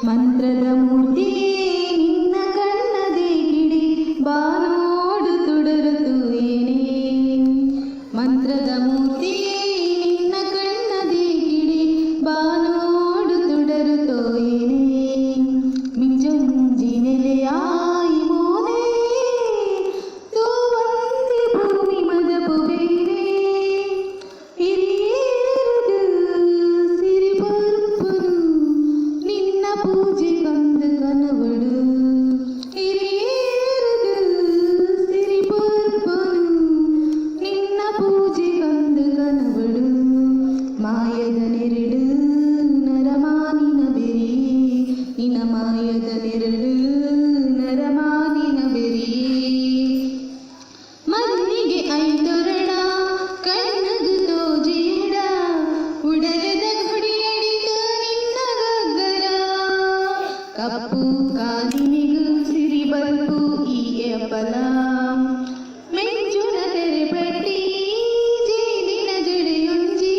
ಮಂತ್ರದ ಮೂರ್ತಿ ನಿನ್ನ ಕಣ್ಣದೇ ಗಿಡಿ ಬಾನೋಡು ತುಡರುತು ಏನೇ ಮಂತ್ರದ ಮೂರ್ತಿ ನಿನ್ನ ಕಣ್ಣದೇ ಗಿಡಿ ಬಾನೋಡು ತುಡರುತೋ ಏನೇ ಮಿಂಜೊಂಜಿ ನೆಲೆಯಾಯಿ ಮೋನೆ ತೂವಂದಿ ಭೂಮಿ ಮದಪು ಬೇರೆ పూజ కందు కనవడు ಹಿರಿಯರದು ಸಿರಿ ಪರ್ಪನು ನಿನ್ನ ಪೂಜೆ ಕಂದು ಕನವಡು ಮಾಯದ ನೆರಳು ನರಮಾನಿನ ಬೆರಿ ನಿನ್ನ ಮಾಯದ ನೆರಳು ನರಮಾನಿನ ಬೆರಿ ಮನ್ನಿಗೆ ಐದೊರಡ ಕಣ್ಣದು ತೋಜೇಡ ಉಡಲದ ಗುಡಿಯಡಿದ ನಿನ್ನ ಗಗ್ಗರ ಕಪ್ಪು ಕಾಲಿನಿಗೂ ಸಿರಿ ಬಲ್ಪು ಈ ಎಪ್ಪಲ ಮೆಂಜುನ ತೆರೆ ಪಟ್ಟಿ ಜೇನಿನ ಜಡೆಯೊಂಜಿ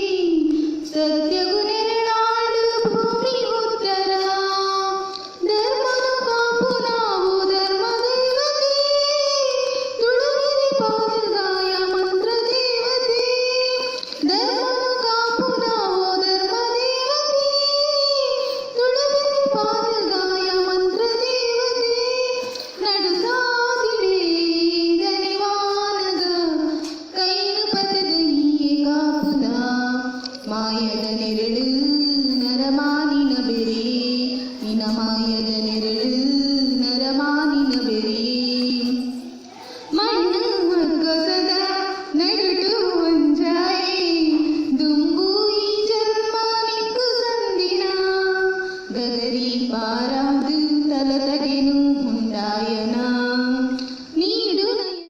ಸತ್ಯಗು ನೆರಳಾಡು ಭೂಮಿ ಉತ್ತರ ಧರ್ಮನ ಕಾಪು ನಾವು ಧರ್ಮ ದೇವತೆ ತುಳುವಿರಿ ಪಾದಗಾಯ ಮಂತ್ರ ದೇವತೆ ಧರ್ಮನ ಕಾಪು ನಾವು ಧರ್ಮ ದೇವತೆ ತುಳುವಿರಿ ಪಾದಗಾಯ ಮಂತ್ರ ದೇವತೆ ನಡು ಸಾಗಿಡೆ ದನಿವಾನಗ ಕೈನು ಪದದ ಹೀಗೆ ಕಾಪುದ ಮಾಯದ ನೆರಳು ನರಮಾನಿನ ಬೆರೆ ನಿನ ಮಾಯದ ನೆರಳು ನರಮಾನಿನ ಬೆರೆ ಮಣ್ಣು ಹಗ್ಗಸದ ನಡುಟು ಒಂಜಾಯಿ ದುಂಬು ಈ ಜನ್ಮ ನಿಕ್ಕು ಸಂದಿನ ಗಗರಿ ಪಾರ